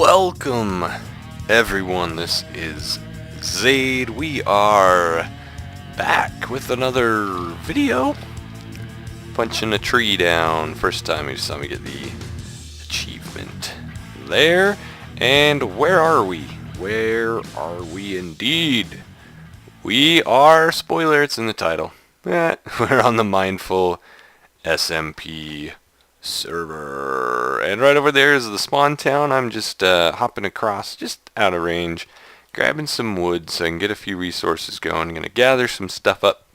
Welcome, everyone. This is Xade. We are back with another video. Punching a tree down. First time you saw me get the achievement there. And where are we? Where are we indeed? We are, spoiler, it's in the title. We're on the Mindful SMP server, and right over there is the spawn town. I'm just hopping across, just out of range, grabbing some wood so I can get a few resources going. I'm gonna gather some stuff up,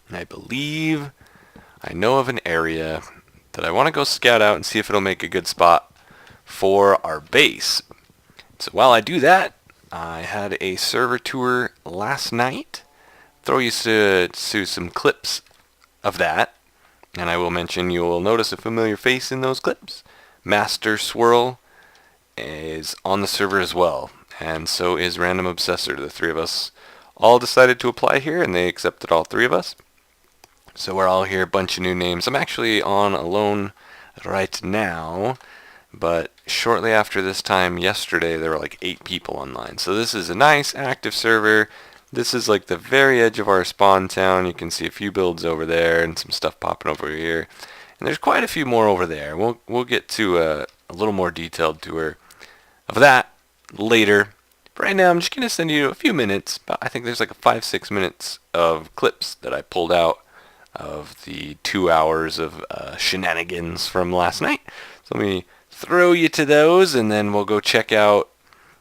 and I believe I know of an area that I want to go scout out and see if it'll make a good spot for our base. So while I do that, I had a server tour last night. Throw you to some clips of that. And I will mention, you will notice a familiar face in those clips. Master Swirl is on the server as well, and so is Random Obsessor. The three of us all decided to apply here, and they accepted all three of us. So we're all here, a bunch of new names. I'm actually on alone right now, but shortly after this time yesterday, there were like 8 people online. So this is a nice, active server. This is like the very edge of our spawn town. You can see a few builds over there and some stuff popping over here. And there's quite a few more over there. We'll get to a little more detailed tour of that later. But right now I'm just going to send you a few minutes. I think there's like a 5-6 minutes of clips that I pulled out of the 2 hours of shenanigans from last night. So let me throw you to those, and then we'll go check out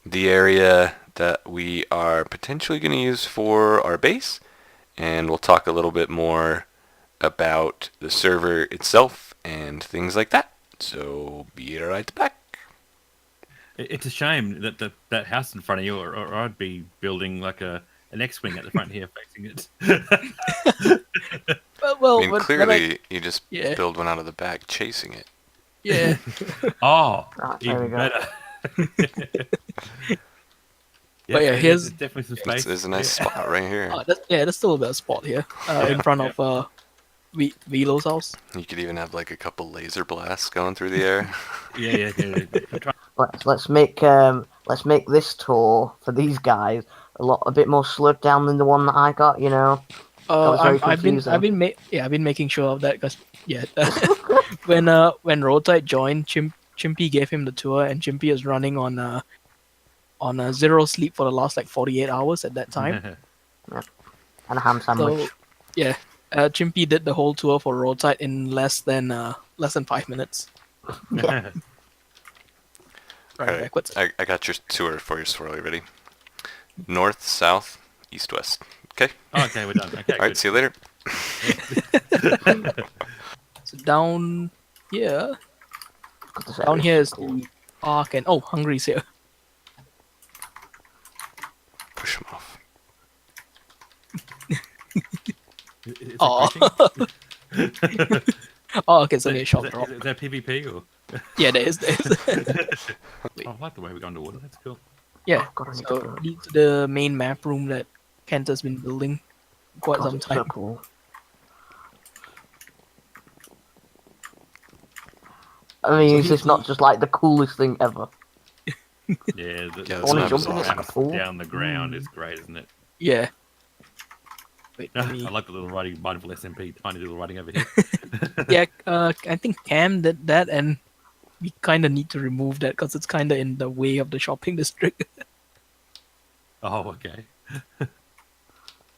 the area that we are potentially going to use for our base, and we'll talk a little bit more about the server itself and things like that. So be right back. It's a shame that that house in front of you, or I'd be building like an X-wing at the front here facing it. I mean, clearly you just build one out of the back chasing it. Yeah. Oh, Right, even better. But yeah, here's definitely some space. There's a nice spot right here. There's still a bit of spot here in front of Velo's house. You could even have like a couple laser blasts going through the air. Yeah. Let's make this tour for these guys a bit more slowed down than the one that I got. You know. I've been making sure of that because when Roadside joined, Chimpy gave him the tour, and Chimpy is running on a zero sleep for the last like 48 hours at that time. And a ham sandwich. So, Chimpy did the whole tour for Roadside in less than 5 minutes. Yeah. Right, backwards. I got your tour for your swirly. Ready? North, south, east, west. Okay? Oh, okay, we're done. Okay, Alright, see you later. So down here is the park, and Hungry's here. Push him off. Okay, so near shop drop. Is that PvP or? Yeah, there is. I like the way we go underwater. That's cool. Yeah, so lead to the main map room that Kent has been building quite some time. So cool. I mean, is this not just like the coolest thing ever? Yeah, down the ground is great, isn't it? Yeah. Wait, I like the little writing, Mindful SMP, tiny little writing over here. Yeah, I think Cam did that, and we kind of need to remove that because it's kind of in the way of the shopping district. Oh, okay.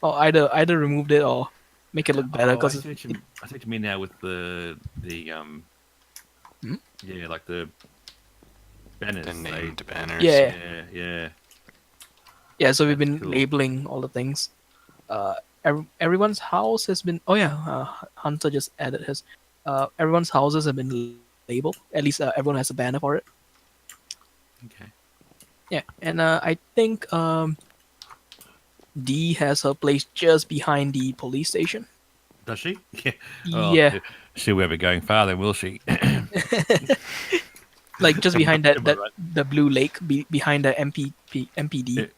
Or either remove it or make it look better. I see what you mean now with the yeah, like the banners. The named banners. Yeah, so we've been labeling all the things. Everyone's house has been... Hunter just added his. Everyone's houses have been labeled. At least everyone has a banner for it. Okay. Yeah, and I think Dee has her place just behind the police station. Does she? Yeah. Yeah. She'll ever going far then, will she? Like just behind the blue lake, behind the MPD.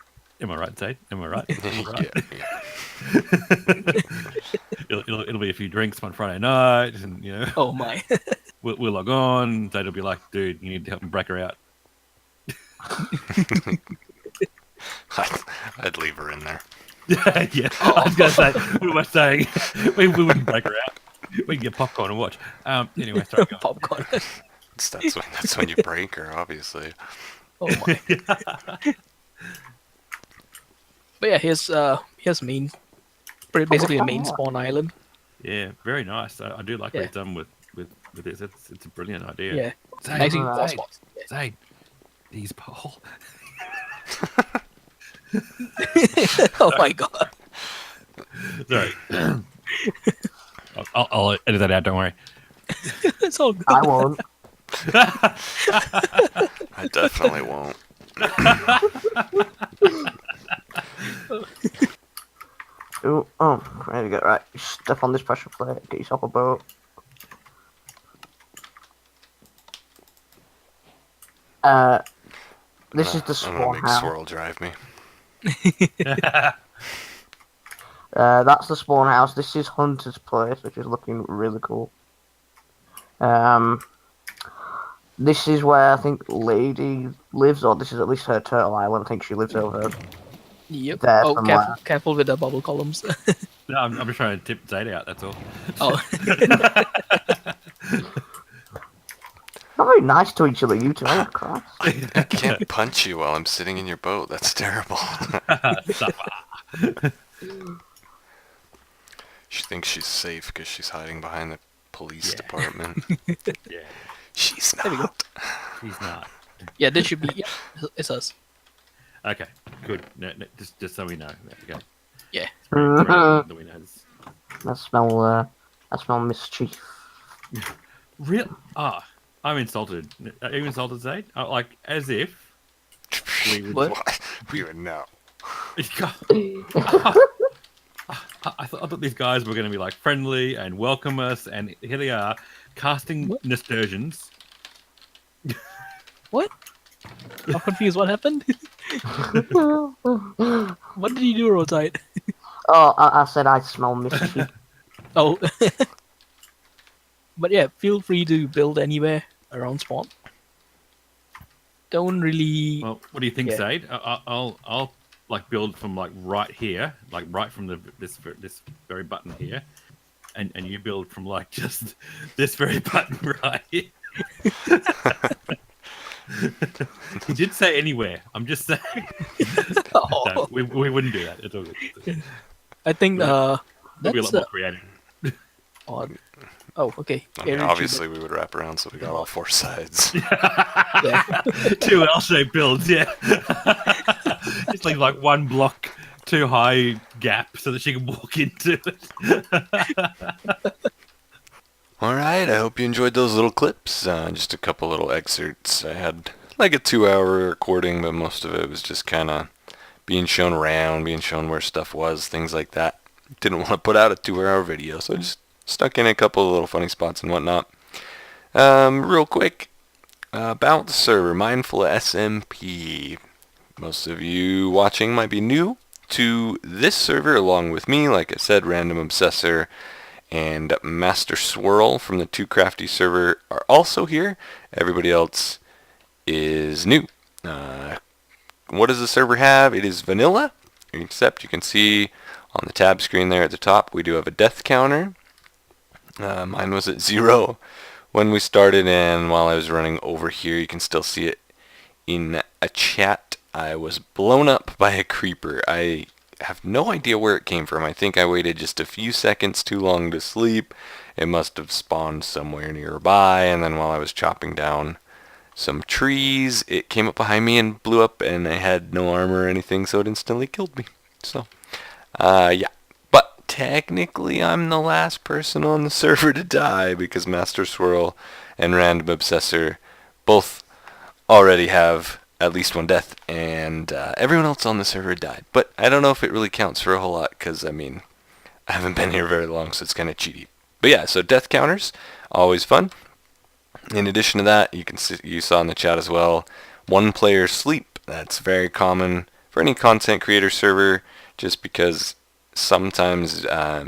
Am I right, Tate? Am I right? It'll be a few drinks on Friday night, and you know. Oh my! We'll log on. Tate'll be like, "Dude, you need to help me break her out." I'd leave her in there. Yeah, I was gonna say. What am I saying? We wouldn't break her out. We can get popcorn and watch. Anyway, sorry. Go on. Popcorn. That's when you break her, obviously. Oh my. But yeah, here's main, basically a main spawn island. Yeah, very nice. I do like what Yeah. he's done with this. It's a brilliant idea. Yeah. Zaid, Actually, Zaid. four spots. Yeah. Zaid, these Paul. Oh my god. Sorry. I'll edit that out. Don't worry. It's all good. I won't. I definitely won't. Ooh, oh, there we go. Right, step on this pressure plate. Get yourself a boat. This is the I'm gonna spawn make house. Swirl drive me. That's the spawn house. This is Hunter's place, which is looking really cool. This is where I think Lady lives, or this is at least her turtle island. I think she lives over Yep. there Oh, somewhere. careful with the bubble columns. No, I'm just trying to tip Zaid out. That's all. Oh. Not very nice to each other, you two. Oh, Christ. I can't punch you while I'm sitting in your boat. That's terrible. She thinks she's safe because she's hiding behind the police Yeah. department. Yeah, She's There we go. not. he's not. Yeah, this should be. Yeah, it's us. Okay, good. No, just so we know. There we go. Yeah. Right, that we know this. I smell mischief. Real? I'm insulted. Are you insulted, Zaid? Like as if we would. What? We would know. I thought these guys were going to be like friendly and welcome us, and here they are casting What? nasturtiums. What? I'm confused. What happened? What did you do, Rotite? Oh, I said I smell mischief. Oh. But yeah, feel free to build anywhere around spawn. Don't really. Well, what do you think, Yeah. Zaid? I'll like build from like right here, like right from this very button here, and you build from like just this very button right here. He did say anywhere. I'm just saying. Oh, No, we wouldn't do that. It's all good. I think We'll be a that's lot more creative. odd. Oh, okay. I mean, Area obviously, we would wrap around so we got all four sides. Yeah. Two L-shaped builds, yeah. Just leave like one block too high gap so that she can walk into it. Alright, I hope you enjoyed those little clips. Just a couple little excerpts. I had like a 2-hour recording, but most of it was just kind of being shown around, being shown where stuff was, things like that. Didn't want to put out a 2-hour video, so I just stuck in a couple of little funny spots and whatnot. Real quick, about the server, Mindful SMP. Most of you watching might be new to this server, along with me, like I said, Random Obsessor and Master Swirl from the Too Crafty server are also here. Everybody else is new. What does the server have? It is vanilla, except you can see on the tab screen there at the top, we do have a death counter. Mine was at 0 when we started, and while I was running over here, you can still see it in a chat. I was blown up by a creeper. I have no idea where it came from. I think I waited just a few seconds too long to sleep. It must have spawned somewhere nearby, and then while I was chopping down some trees, it came up behind me and blew up, and I had no armor or anything, so it instantly killed me. So, yeah. But technically, I'm the last person on the server to die, because Master Swirl and Random Obsessor both already have at least one death, and everyone else on the server died. But I don't know if it really counts for a whole lot, because, I mean, I haven't been here very long, so it's kind of cheaty. But yeah, so death counters, always fun. In addition to that, you saw in the chat as well, one player sleep. That's very common for any content creator server, just because sometimes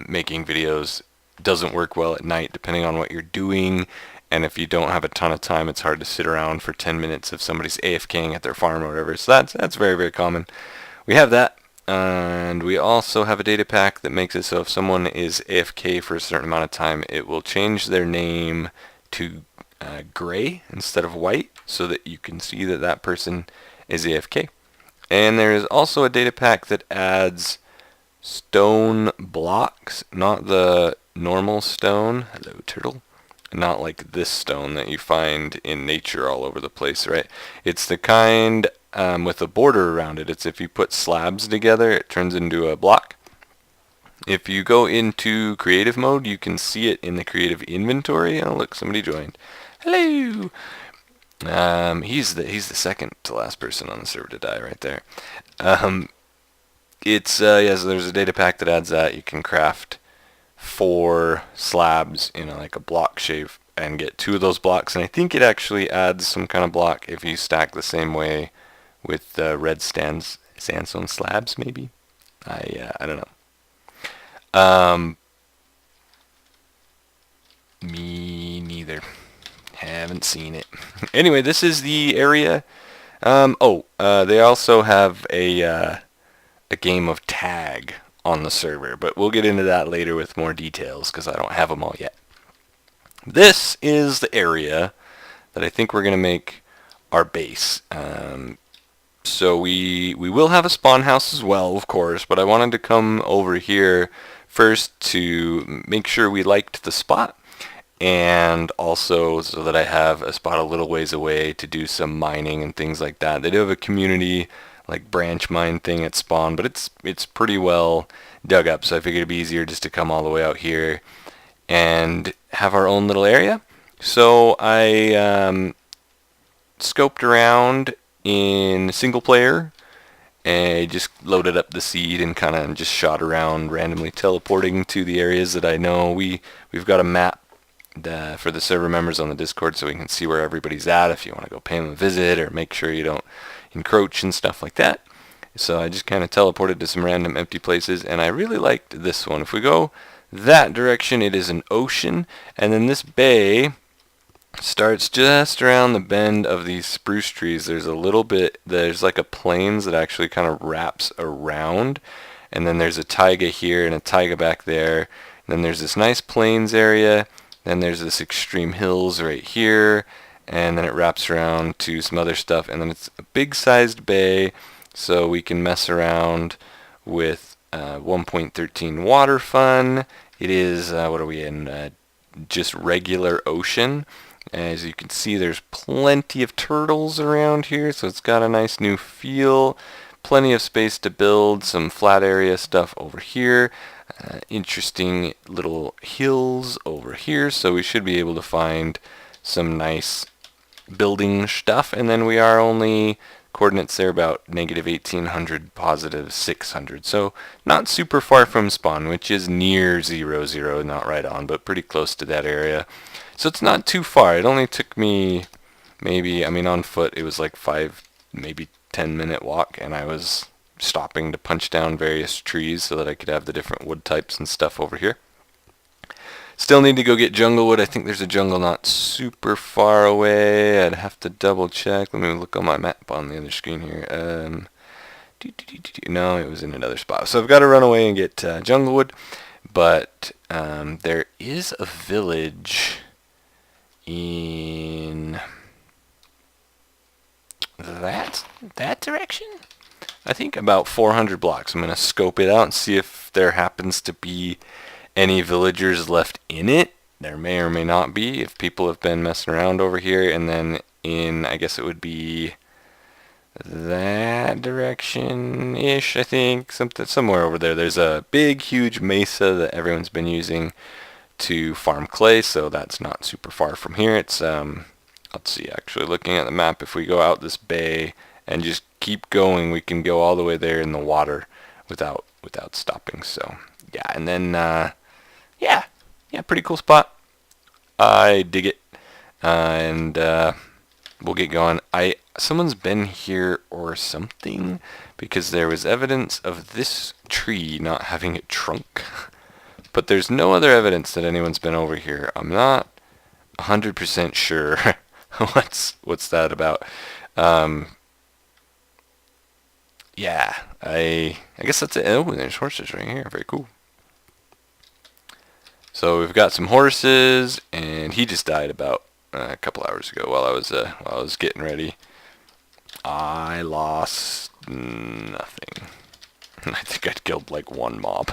making videos doesn't work well at night, depending on what you're doing, and if you don't have a ton of time, it's hard to sit around for 10 minutes if somebody's AFKing at their farm or whatever. So that's very, very common. We have that, and we also have a data pack that makes it so if someone is AFK for a certain amount of time, it will change their name to gray instead of white, so that you can see that that person is AFK. And there is also a data pack that adds stone blocks, not the normal stone. Hello, turtle. Not like this stone that you find in nature all over the place, right? It's the kind with a border around it. It's if you put slabs together, it turns into a block. If you go into creative mode, you can see it in the creative inventory. Oh, look, somebody joined. Hello. He's the second to last person on the server to die right there. It's yeah, so there's a data pack that adds that. You can craft 4 slabs in like a block shape and get 2 of those blocks, and I think it actually adds some kind of block if you stack the same way with red sandstone slabs, maybe. I don't know. Me neither. Haven't seen it. Anyway, this is the area. They also have a game of tag on the server, but we'll get into that later with more details because I don't have them all yet. This is the area that I think we're going to make our base. So we will have a spawn house as well, of course, but I wanted to come over here first to make sure we liked the spot, and also so that I have a spot a little ways away to do some mining and things like that. They do have a community like branch mine thing at spawn, but it's pretty well dug up, so I figured it'd be easier just to come all the way out here and have our own little area. So I scoped around in single player and just loaded up the seed and kind of just shot around randomly, teleporting to the areas that I know. We've got a map for the server members on the Discord, so we can see where everybody's at if you want to go pay them a visit or make sure you don't encroach and stuff like that. So I just kind of teleported to some random empty places, and I really liked this one. If we go that direction, it is an ocean, and then this bay starts just around the bend of these spruce trees. There's like a plains that actually kind of wraps around, and then there's a taiga here and a taiga back there, and then there's this nice plains area, then there's this extreme hills right here, and then it wraps around to some other stuff, and then it's a big sized bay, so we can mess around with 1.13 water fun. It is, what are we in, just regular ocean. As you can see, there's plenty of turtles around here, so it's got a nice new feel. Plenty of space to build, some flat area stuff over here. Interesting little hills over here, so we should be able to find some nice building stuff. And then we are only coordinates there about -1800, +600, so not super far from spawn, which is near 0, 0, not right on, but pretty close to that area. So it's not too far. It only took me maybe, I mean, on foot it was like 5, maybe 10-minute walk, and I was stopping to punch down various trees so that I could have the different wood types and stuff over here. Still need to go get jungle wood. I think there's a jungle not super far away. I'd have to double check. Let me look on my map on the other screen here. No, it was in another spot. So I've got to run away and get jungle wood. But there is a village in that direction. I think about 400 blocks. I'm going to scope it out and see if there happens to be any villagers left in it. There may or may not be if people have been messing around over here. And then in, I guess it would be that direction-ish, I think, somewhere over there. There's a big, huge mesa that everyone's been using to farm clay, so that's not super far from here. It's, let's see, actually looking at the map, if we go out this bay and just keep going, we can go all the way there in the water without stopping. So, yeah, and then, yeah, pretty cool spot. I dig it. And we'll get going. Someone's been here or something, because there was evidence of this tree not having a trunk. But there's no other evidence that anyone's been over here. I'm not 100% sure what's that about. Yeah, I guess that's it. Oh, there's horses right here. Very cool. So we've got some horses, and he just died about a couple hours ago while I was getting ready. I lost nothing. I think I killed like one mob.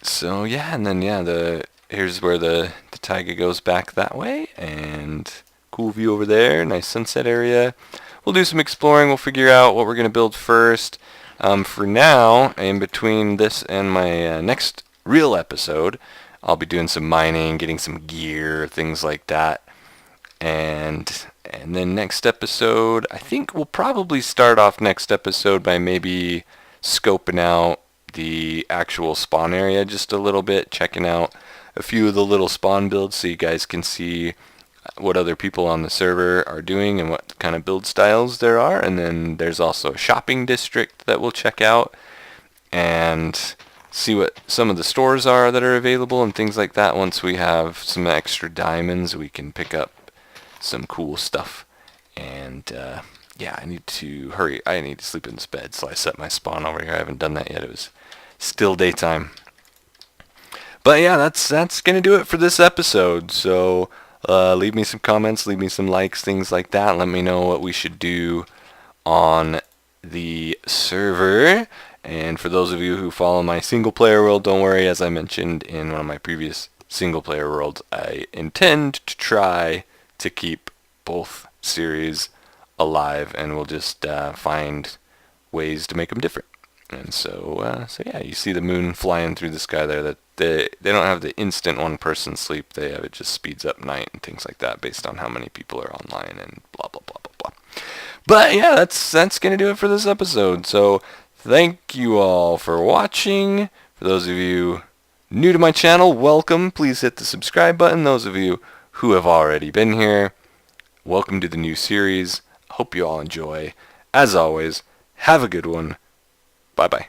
So yeah, and then yeah, here's where the taiga goes back that way, and cool view over there, nice sunset area. We'll do some exploring, we'll figure out what we're going to build first. For now, in between this and my next real episode, I'll be doing some mining, getting some gear, things like that. And then next episode, I think we'll probably start off next episode by maybe scoping out the actual spawn area just a little bit, checking out a few of the little spawn builds so you guys can see what other people on the server are doing and what kind of build styles there are. And then there's also a shopping district that we'll check out and see what some of the stores are that are available and things like that. Once we have some extra diamonds, we can pick up some cool stuff. And yeah, I need to hurry. I need to sleep in this bed, so I set my spawn over here. I haven't done that yet. It was still daytime. But yeah, that's gonna do it for this episode. So leave me some comments, leave me some likes, things like that. Let me know what we should do on the server. And for those of you who follow my single player world, don't worry, as I mentioned in one of my previous single player worlds, I intend to try to keep both series alive, and we'll just find ways to make them different. And so yeah, you see the moon flying through the sky there. That they don't have the instant one-person sleep. They have it just speeds up night and things like that based on how many people are online and blah blah blah blah blah. But yeah, that's gonna do it for this episode. So thank you all for watching. For those of you new to my channel, welcome. Please hit the subscribe button. Those of you who have already been here, welcome to the new series. Hope you all enjoy. As always, have a good one. Bye-bye.